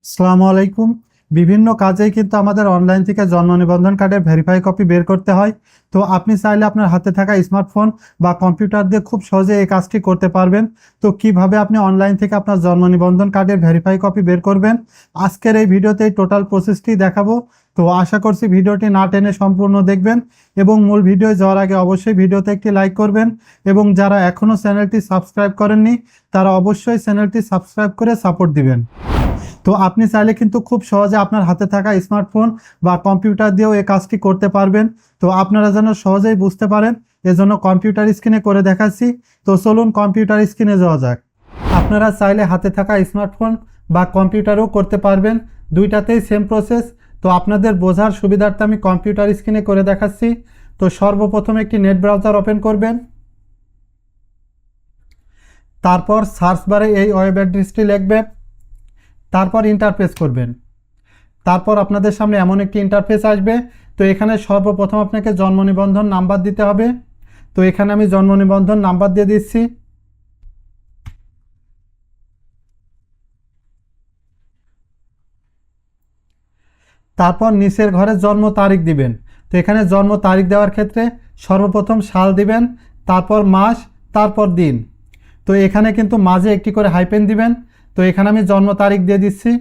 আসসালামু আলাইকুম। বিভিন্ন কাজেই কিন্তু আমাদের অনলাইন থেকে জন্ম নিবন্ধন কার্ডের ভেরিফাই কপি বের করতে হয়। তো আপনি চাইলে আপনার হাতে থাকা স্মার্টফোন বা কম্পিউটার দিয়ে খুব সহজে এই কাজটি করতে পারবেন। তো কিভাবে আপনি অনলাইন থেকে আপনার জন্ম নিবন্ধন কার্ডের ভেরিফাই কপি বের করবেন, আজকের এই ভিডিওতে এই টোটাল প্রসেসটি দেখাবো। তো আশা করছি ভিডিওটি না টেনে সম্পূর্ণ দেখবেন এবং মূল ভিডিও যাওয়ার আগে অবশ্যই ভিডিওতে একটি লাইক করবেন এবং যারা এখনও চ্যানেলটি সাবস্ক্রাইব করেননি তারা অবশ্যই চ্যানেলটি সাবস্ক্রাইব করে সাপোর্ট দিবেন। তো আপনি চাইলে কিন্তু খুব সহজে আপনার হাতে থাকা স্মার্টফোন বা কম্পিউটার দিয়েও এই কাজটি করতে পারবেন। তো আপনারা যেন সহজেই বুঝতে পারেন এজন্য কম্পিউটার স্ক্রিনে করে দেখাচ্ছি। তো চলুন কম্পিউটার স্ক্রিনে যাওয়া যাক। আপনারা চাইলে হাতে থাকা স্মার্টফোন বা কম্পিউটারও করতে পারবেন, দুইটাতেই সেম প্রসেস। তো আপনাদের বোঝার সুবিধার্থে আমি কম্পিউটার স্ক্রিনে করে দেখাচ্ছি। তো সর্বপ্রথম একটি নেট ব্রাউজার ওপেন করবেন, তারপর সার্চ বারে এই ওয়েব অ্যাড্রেসটি লিখবেন, তারপর ইন্টারপ্রেস করবেন। তারপর আপনাদের সামনে এমন একটি ইন্টারফেস আসবে। তো এখানে সর্বপ্রথম আপনাকে জন্ম নিবন্ধন নাম্বার দিতে হবে। তো এখানে আমি জন্ম নিবন্ধন নাম্বার দিয়ে দিচ্ছি। তারপর নিচের ঘরে জন্ম তারিখ দিবেন। তো এখানে জন্ম তারিখ দেওয়ার ক্ষেত্রে সর্বপ্রথম সাল দিবেন, তারপর মাস, তারপর দিন। তো এখানে কিন্তু মাঝে একটি করে হাইপেন দিবেন। তো এখানে আমি জন্ম তারিখ দিয়ে দিচ্ছি।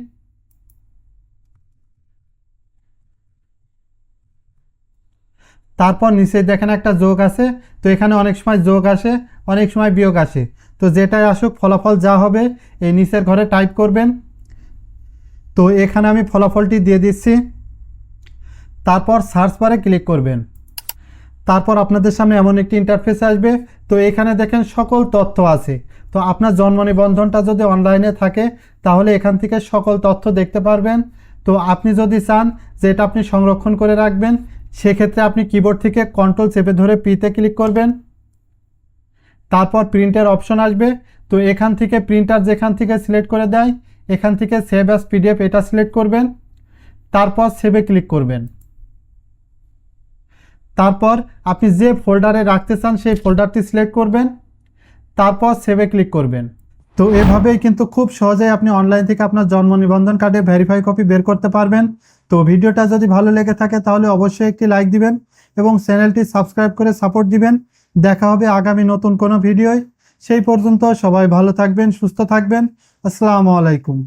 তারপর নিচে দেখেন একটা যোগ আছে। তো এখানে অনেক সময় যোগ আসে, অনেক সময় বিয়োগ আসে। তো যেটাই আসুক ফলাফল যা হবে এই নিচের ঘরে টাইপ করবেন। তো এখানে আমি ফলাফলটি দিয়ে দিচ্ছি। তারপর সার্চ বারে ক্লিক করবেন। তারপর আপনাদের সামনে এমন একটি ইন্টারফেস আসবে। তো এখানে দেখেন সকল তথ্য আছে। তো আপনার জন্ম নিবন্ধনটা যদি অনলাইনে থাকে তাহলে এখান থেকে সকল তথ্য দেখতে পারবেন। তো আপনি যদি চান যে এটা আপনি সংরক্ষণ করে রাখবেন, সেক্ষেত্রে আপনি কিবোর্ড থেকে কন্ট্রোল চেপে ধরে পিতে ক্লিক করবেন। তারপর প্রিন্টের অপশন আসবে। তো এখান থেকে প্রিন্টার যেখান থেকে সিলেক্ট করে দেয় এখান থেকে সেভ অ্যাজ পিডিএফ এটা সিলেক্ট করবেন। তারপর সেভে ক্লিক করবেন। তারপর আপনি যে ফোল্ডারে রাখতে চান সেই ফোল্ডারটি সিলেক্ট করবেন, তারপর সেভে ক্লিক করবেন। তো এভাবেই কিন্তু খুব সহজেই আপনি অনলাইন থেকে আপনার জন্ম নিবন্ধন কার্ডে ভেরিফাই কপি বের করতে পারবেন। তো ভিডিওটা যদি ভালো লেগে থাকে তাহলে অবশ্যই একটি লাইক দিবেন এবং চ্যানেলটি সাবস্ক্রাইব করে সাপোর্ট দিবেন। দেখা হবে আগামী নতুন কোনো ভিডিওয়। সেই পর্যন্ত সবাই ভালো থাকবেন, সুস্থ থাকবেন। আসসালামু আলাইকুম।